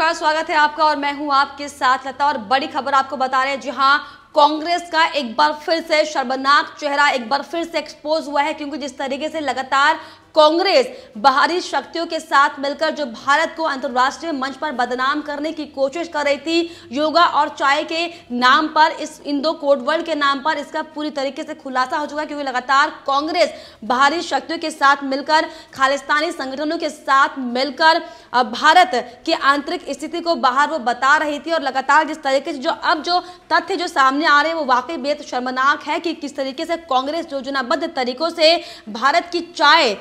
नमस्कार, स्वागत है आपका और मैं हूं आपके साथ लता। और बड़ी खबर आपको बता रहे हैं, जी हां, कांग्रेस का एक बार फिर से शर्मनाक चेहरा एक बार फिर से एक्सपोज हुआ है, क्योंकि जिस तरीके से लगातार कांग्रेस बाहरी शक्तियों के साथ मिलकर जो भारत को अंतर्राष्ट्रीय मंच पर बदनाम करने की कोशिश कर रही थी, योगा और चाय के नाम पर, इस इंडो कोड वर्ड के नाम पर, इसका पूरी तरीके से खुलासा हो चुका है। क्योंकि लगातार कांग्रेस बाहरी शक्तियों के साथ मिलकर, खालिस्तानी संगठनों के साथ मिलकर भारत की आंतरिक स्थिति को बाहर वो बता रही थी। और लगातार जिस तरीके से जो तथ्य जो सामने आ रहे हैं वो वाकई बेहद शर्मनाक है कि किस तरीके से कांग्रेस योजनाबद्ध तरीकों से भारत की चाय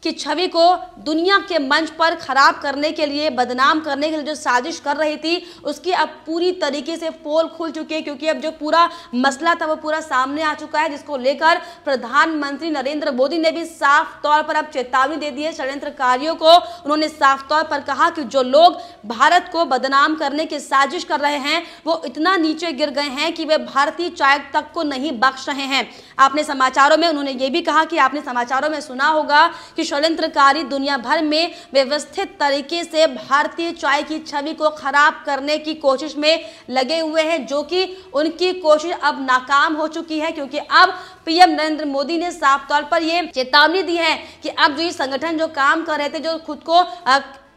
की छवि को दुनिया के मंच पर खराब करने के लिए, बदनाम करने के लिए जो साजिश कर रही थी, उसकी अब पूरी तरीके से पोल खुल चुकी है। क्योंकि अब जो पूरा मसला था वो पूरा सामने आ चुका है, जिसको लेकर प्रधानमंत्री नरेंद्र मोदी ने भी साफ तौर पर अब चेतावनी दे दी है षड्यंत्रकारियों को। उन्होंने साफ तौर पर कहा कि जो लोग भारत को बदनाम करने की साजिश कर रहे हैं वो इतना नीचे गिर गए हैं कि वे भारतीय चाय तक को नहीं बख्श रहे हैं। आपने समाचारों में, उन्होंने ये भी कहा कि आपने समाचारों में सुना होगा कि षड्यंत्रकारी दुनिया भर में व्यवस्थित तरीके से भारतीय चाय की छवि को खराब करने की कोशिश में लगे हुए हैं, जो कि उनकी कोशिश अब नाकाम हो चुकी है। क्योंकि अब पीएम नरेंद्र मोदी ने साफ तौर पर यह चेतावनी दी है कि अब जो ये संगठन जो काम कर रहे थे, जो खुद को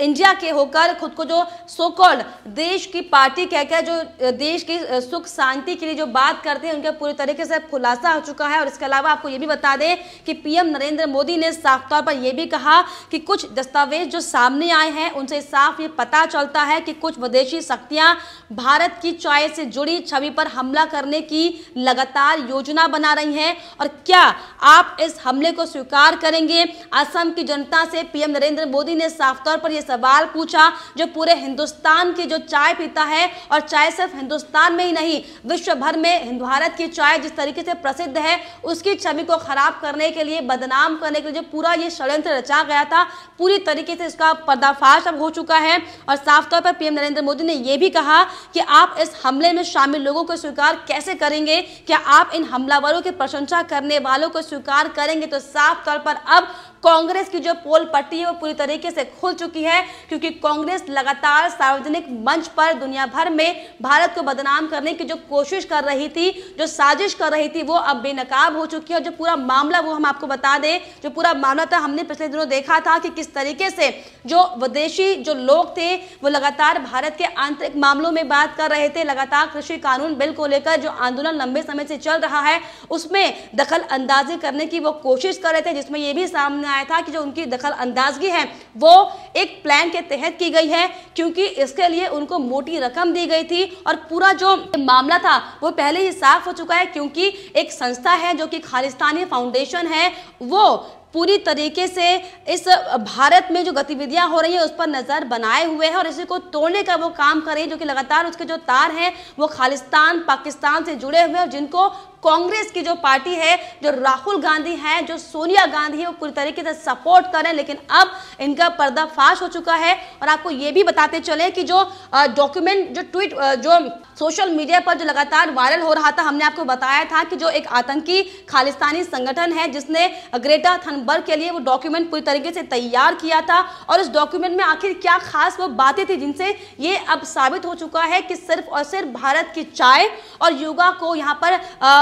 इंडिया के होकर खुद को जो सो कॉल्ड देश की पार्टी कहकर जो देश की सुख शांति के लिए जो बात करते हैं, उनके पूरी तरीके से खुलासा हो चुका है। और इसके अलावा आपको ये भी बता दें कि पीएम नरेंद्र मोदी ने साफ तौर पर यह भी कहा कि कुछ दस्तावेज जो सामने आए हैं उनसे साफ ये पता चलता है कि कुछ विदेशी शक्तियां भारत की चाय से जुड़ी छवि पर हमला करने की लगातार योजना बना रही हैं। और क्या आप इस हमले को स्वीकार करेंगे? असम की जनता से पीएम नरेंद्र मोदी ने साफ तौर पर सवाल पूछा, जो पूरे हिंदुस्तान की जो चाय पीता है, और चाय सिर्फ हिंदुस्तान में ही नहीं विश्व भर में भारत की चाय जिस तरीके से प्रसिद्ध है, उसकी छवि को खराब करने के लिए, बदनाम करने के लिए जो पूरा ये षड्यंत्र रचा गया था, पूरी तरीके से इसका पर्दाफाश अब हो चुका है। और साफ तौर पर पीएम नरेंद्र मोदी ने यह भी कहा कि आप इस हमले में शामिल लोगों को स्वीकार कैसे करेंगे? क्या आप इन हमलावरों की प्रशंसा करने वालों को स्वीकार करेंगे? तो साफ तौर पर अब कांग्रेस की जो पोल पट्टी है वो पूरी तरीके से खुल चुकी है। क्योंकि कांग्रेस लगातार सार्वजनिक मंच पर दुनिया भर में भारत को बदनाम करने की जो कोशिश कर रही थी, जो साजिश कर रही थी, वो अब बेनकाब हो चुकी है। और जो पूरा मामला, वो हम आपको बता दें, जो पूरा मामला था, हमने पिछले दिनों देखा था कि किस तरीके से जो विदेशी जो लोग थे वो लगातार भारत के आंतरिक मामलों में बात कर रहे थे। लगातार कृषि कानून बिल को लेकर जो आंदोलन लंबे समय से चल रहा है उसमें दखल अंदाजी करने की वो कोशिश कर रहे थे, जिसमें ये भी सामने आया था कि जो उनकी दखल अंदाजगी है वो एक प्लान के तहत की गई है, क्योंकि इसके लिए उनको मोटी रकम दी गई थी। और पूरा जो मामला था वो पहले ही साफ हो चुका है, क्योंकि एक संस्था है जो कि खालिस्तानी फाउंडेशन है, वो पूरी तरीके से इस भारत में जो गतिविधियां हो रही है उस पर नजर बनाए हुए हैं और इसी को तोड़ने का वो काम कर रही है। जो कि लगातार उसके जो तार हैं वो खालिस्तान, पाकिस्तान से जुड़े हुए हैं, जिनको कांग्रेस की जो पार्टी है, जो राहुल गांधी हैं, जो सोनिया गांधी है, वो पूरी तरीके से सपोर्ट कर रहे हैं। लेकिन अब इनका पर्दाफाश हो चुका है। और आपको ये भी बताते चले कि जो डॉक्यूमेंट, जो ट्वीट, जो सोशल मीडिया पर जो लगातार वायरल हो रहा था, हमने आपको बताया था कि जो एक आतंकी खालिस्तानी संगठन है जिसने ग्रेटा थनबर्ग के लिए वो डॉक्यूमेंट पूरी तरीके से तैयार किया था, और इस डॉक्यूमेंट में आखिर क्या खास वो बातें थी जिनसे ये अब साबित हो चुका है कि सिर्फ और सिर्फ भारत की चाय और योगा को यहाँ पर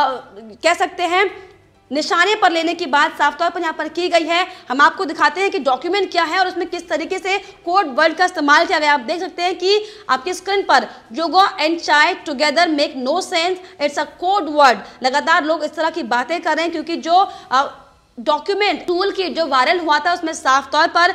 कह सकते हैं निशाने पर लेने की बात साफ तौर पर यहाँ पर की गई है। हम आपको दिखाते हैं कि डॉक्यूमेंट क्या है और उसमें किस तरीके से कोड वर्ड का इस्तेमाल किया गया। आप देख सकते हैं कि आपकी स्क्रीन पर yoga and chai together make no sense, it's a code word. लगातार लोग इस तरह की बातें कर रहे हैं, क्योंकि जो डॉक्यूमेंट टूल की जो वायरल हुआ था उसमें साफ तौर पर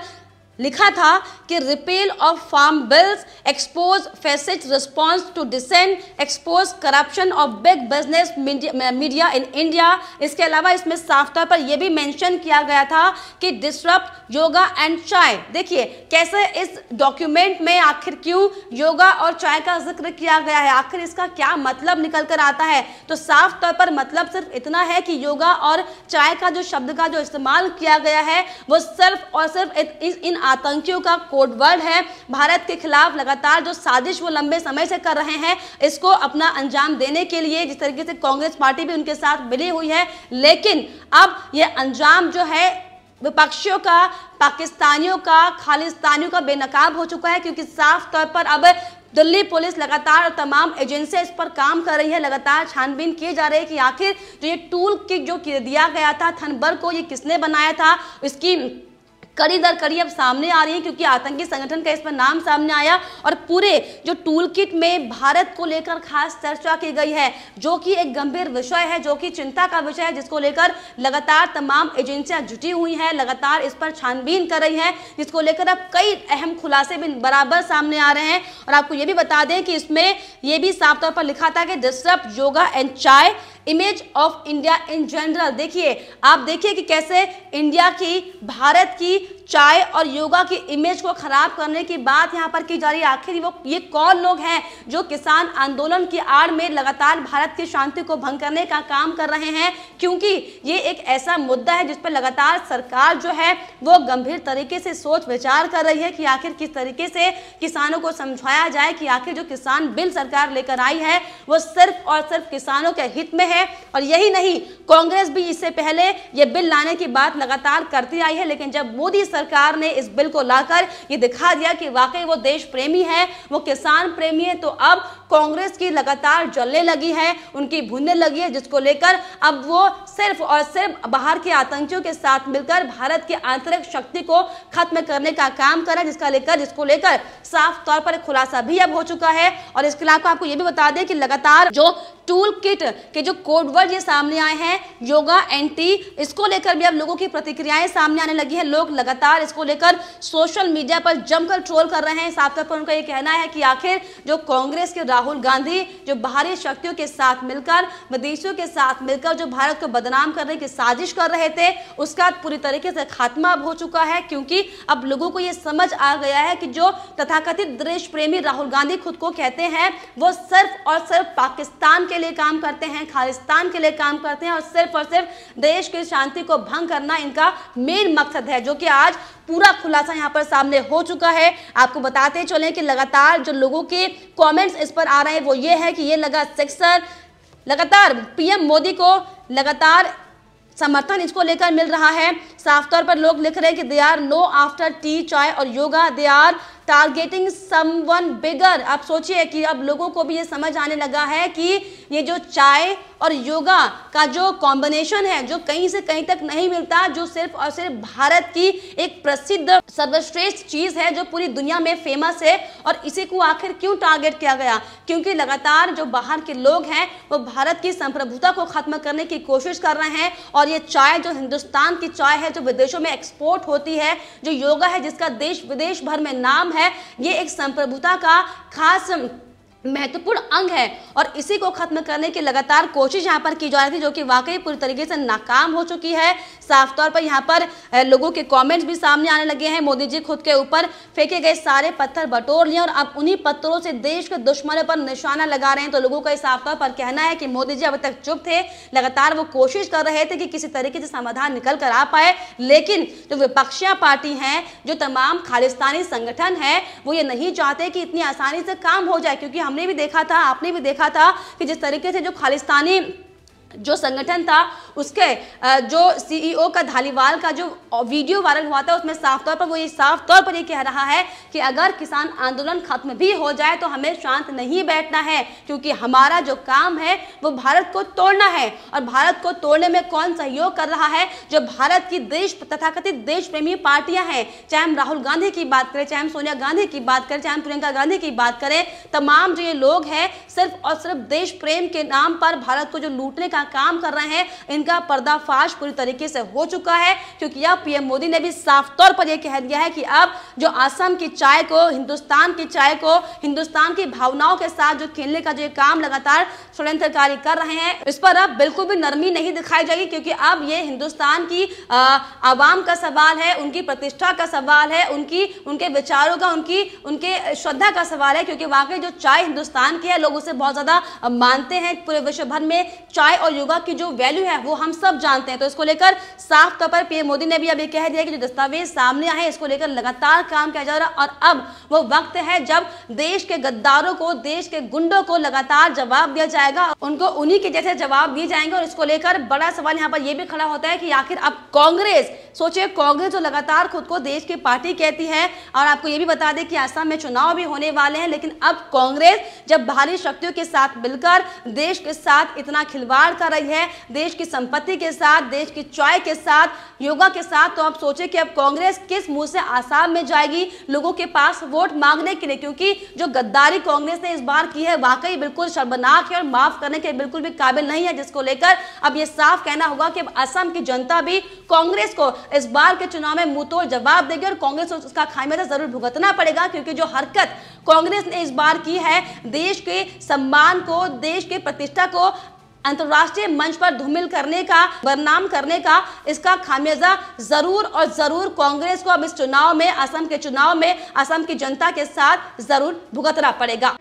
लिखा था कि repeal of farm bills, expose fascist response to dissent, expose corruption of big business media in India. इसके अलावा इसमें साफ तौर पर यह भी मेंशन किया गया था कि डिसरप्ट योगा एंड चाय। देखिए कैसे इस डॉक्यूमेंट में आखिर क्यों योगा और चाय का जिक्र किया गया है, आखिर इसका क्या मतलब निकल कर आता है। तो साफ तौर पर मतलब सिर्फ इतना है कि योगा और चाय का जो शब्द का जो इस्तेमाल किया गया है वो सिर्फ और सिर्फ इन आतंकियों का कोड वर्ड है। भारत के खिलाफ लगातार जो साजिश वो लंबे समय से कर रहे हैं, इसको अपना अंजाम देने के लिए जिस तरीके से कांग्रेस पार्टी भी उनके साथ मिली हुई है, लेकिन अब ये अंजाम जो है विपक्षियों का, पाकिस्तानियों का, खालिस्तानियों का बेनकाब हो चुका है, क्योंकि साफ तौर पर अब दिल्ली पुलिस लगातार तमाम एजेंसियां इस पर काम कर रही है, लगातार छानबीन किए जा रहे हैं कि आखिर जो ये टूल किट जो दिया गया था थनबर को, ये किसने बनाया था। इसकी कड़ी दर कड़ी अब सामने आ रही है, क्योंकि आतंकी संगठन का इस पर नाम सामने आया और पूरे जो टूल किट में भारत को लेकर खास चर्चा की गई है, जो कि एक गंभीर विषय है, जो कि चिंता का विषय है, जिसको लेकर लगातार तमाम एजेंसियां जुटी हुई हैं, लगातार इस पर छानबीन कर रही हैं, जिसको लेकर अब कई अहम खुलासे भी बराबर सामने आ रहे हैं। और आपको ये भी बता दें कि इसमें यह भी साफ तौर पर लिखा था कि डिसरप्ट योगा एंड चाय image of India in general. देखिए, आप देखिए कि कैसे इंडिया की, भारत की चाय और योगा की इमेज को खराब करने की बात यहां पर की जा रही है। आखिर ये कौन लोग हैं जो किसान आंदोलन की आड़ में लगातार भारत की शांति को भंग करने का काम कर रहे हैं, क्योंकि ये एक ऐसा मुद्दा है जिस पर लगातार सरकार जो है वो गंभीर तरीके से सोच विचार कर रही है कि आखिर किस तरीके से किसानों को समझाया जाए कि आखिर जो किसान बिल सरकार लेकर आई है वो सिर्फ और सिर्फ किसानों के हित में है। और यही नहीं, कांग्रेस भी इससे पहले ये बिल लाने की बात लगातार करती आई है, लेकिन जब मोदी सरकार ने इस बिल को लाकर ये दिखा दिया कि वाकई वो देश प्रेमी है, वो किसान प्रेमी है, तो अब कांग्रेस की लगातार जलने लगी है, उनकी भुनने लगी है, जिसको लेकर अब वो सिर्फ और सिर्फ बाहर के आतंकियों के साथ मिलकर भारत की आंतरिक शक्ति को खत्म करने का काम कर रहा है, जिसको लेकर साफ तौर पर खुलासा भी अब हो चुका है। और इसके अलावा आपको ये भी बता दें कि लगातार जो टूल किट के जो कोडवर्ड ये सामने आए हैं, योगा एंटी, इसको लेकर भी अब लोगों की प्रतिक्रियाएं सामने आने लगी है। लोग लगातार इसको लेकर सोशल मीडिया पर जमकर ट्रोल कर रहे हैं। साफ तौर पर उनका ये कहना है कि आखिर जो कांग्रेस के राहुल गांधी जो बाहरी शक्तियों के साथ मिलकर, विदेशियों के साथ मिलकर जो भारत को बदनाम करने की साजिश कर रहे थे, उसका पूरी तरीके से खात्मा अब हो चुका है, क्योंकि अब लोगों को ये समझ आ गया है कि जो तथाकथित देश प्रेमी राहुल गांधी खुद को कहते हैं, वो सिर्फ और सिर्फ पाकिस्तान के लिए काम करते हैं, खालिस्तान के लिए काम करते हैं, और सिर्फ देश की शांति को भंग करना इनका मेन मकसद है, जो कि आज पूरा खुलासा यहां पर सामने हो चुका है। आपको बताते चलें कि लगातार जो लोगों के कमेंट्स इस पर आ रहे हैं वो ये है कि ये लगा सिक्सर, लगातार पीएम मोदी को लगातार समर्थन इसको लेकर मिल रहा है। साफ तौर पर लोग लिख रहे हैं कि they are no after tea, chai और yoga, they are targeting someone bigger. आप सोचिए कि अब लोगों को भी ये समझ आने लगा है कि ये जो चाय और योगा का जो कॉम्बिनेशन है, जो कहीं से कहीं तक नहीं मिलता, जो सिर्फ और सिर्फ भारत की एक प्रसिद्ध सर्वश्रेष्ठ चीज है, जो पूरी दुनिया में फेमस है, और इसी को आखिर क्यों टारगेट किया गया? क्योंकि लगातार जो बाहर के लोग हैं वो भारत की संप्रभुता को खत्म करने की कोशिश कर रहे हैं, और ये चाय जो हिंदुस्तान की चाय है, जो विदेशों में एक्सपोर्ट होती है, जो योगा है जिसका देश विदेश भर में नाम है, ये एक संप्रभुता का खास महत्वपूर्ण अंग है, और इसी को खत्म करने की लगातार कोशिश यहां पर की जा रही थी, जो कि वाकई पूरी तरीके से नाकाम हो चुकी है। साफ तौर पर यहां पर लोगों के कमेंट्स भी सामने आने लगे हैं। मोदी जी खुद के ऊपर फेंके गए सारे पत्थर बटोर लिए और अब उन्हीं पत्थरों से देश के दुश्मनों पर निशाना लगा रहे हैं। तो लोगों का साफ तौर पर कहना है कि मोदी जी अभी तक चुप थे, लगातार वो कोशिश कर रहे थे कि किसी तरीके से समाधान निकल कर आ पाए, लेकिन जो विपक्षी पार्टी हैं, जो तमाम खालिस्तानी संगठन है, वो ये नहीं चाहते कि इतनी आसानी से काम हो जाए, क्योंकि हमने भी देखा था, आपने भी देखा था कि जिस तरीके से जो खालिस्तानी जो संगठन था उसके जो सीईओ का धालीवाल का जो वीडियो वायरल हुआ था, उसमें साफ तौर पर ये कह रहा है कि अगर किसान आंदोलन खत्म भी हो जाए तो हमें शांत नहीं बैठना है, क्योंकि हमारा जो काम है वो भारत को तोड़ना है। और भारत को तोड़ने में कौन सहयोग कर रहा है? जो भारत की तथाकथित देश प्रेमी पार्टियां हैं, चाहे हम राहुल गांधी की बात करें, चाहे हम सोनिया गांधी की बात करें, चाहे हम प्रियंका गांधी की बात करें, तमाम जो ये लोग हैं सिर्फ और सिर्फ देश प्रेम के नाम पर भारत को जो लूटने का काम कर रहे हैं, इनका पर्दाफाश पूरी तरीके से हो चुका है। क्योंकि अब पीएम मोदी ने भी साफ तौर पर यह कह दिया है कि अब जो असम की चाय को, हिंदुस्तान की चाय को, हिंदुस्तान की भावनाओं के साथ जो खेलने का जो काम लगातार षड्यंत्रकारी कर रहे हैं, इस पर अब बिल्कुल भी नरमी नहीं दिखाई जाएगी, क्योंकि अब ये हिंदुस्तान की आवाम का सवाल है, उनकी प्रतिष्ठा का सवाल है, उनके विचारों का, उनके श्रद्धा का सवाल है। क्योंकि वाकई जो चाय हिंदुस्तान की है, लोग उसे बहुत ज्यादा मानते हैं। पूरे विश्व भर में चाय और योगा की जो वैल्यू है वो वो हम सब जानते हैं। तो इसको लेकर साफ तौर पर पीएम मोदी ने भी अभी कह दिया कि जो दस्तावेज सामने आए इसको लेकर लगातार काम किया जा रहा है और अब वो वक्त है जब देश के गद्दारों को, देश के गुंडों को लगातार जवाब दिया जाएगा, उनको उन्हीं के जैसे जवाब दिए जाएंगे। और इसको लेकर बड़ा सवाल यहाँ पर यह भी खड़ा होता है कि आखिर अब कांग्रेस, सोचिए कांग्रेस जो लगातार खुद को देश की पार्टी कहती है, और आपको ये भी बता दें कि असम में चुनाव भी होने वाले हैं, लेकिन अब कांग्रेस जब बाहरी शक्तियों के साथ मिलकर देश के साथ इतना खिलवाड़ कर रही है, देश की संपत्ति के साथ, देश की चाय के साथ, योगा के साथ, तो आप सोचिए कि अब कांग्रेस किस मुंह से आसाम में जाएगी लोगों के पास वोट मांगने के लिए, क्योंकि जो गद्दारी कांग्रेस ने इस बार की है वाकई बिल्कुल शर्मनाक है और माफ करने के बिल्कुल भी काबिल नहीं है, जिसको लेकर अब ये साफ कहना होगा कि अब असम की जनता भी कांग्रेस को इस बार के चुनाव में मुंहतोड़ जवाब देगी और कांग्रेस को उसका खामियाजा जरूर भुगतना पड़ेगा, क्योंकि जो हरकत कांग्रेस ने इस बार की है देश के सम्मान को, देश की प्रतिष्ठा को अंतर्राष्ट्रीय मंच पर धूमिल करने का, बदनाम करने का, इसका खामियाजा जरूर और जरूर कांग्रेस को अब इस चुनाव में, असम के चुनाव में असम की जनता के साथ जरूर भुगतना पड़ेगा।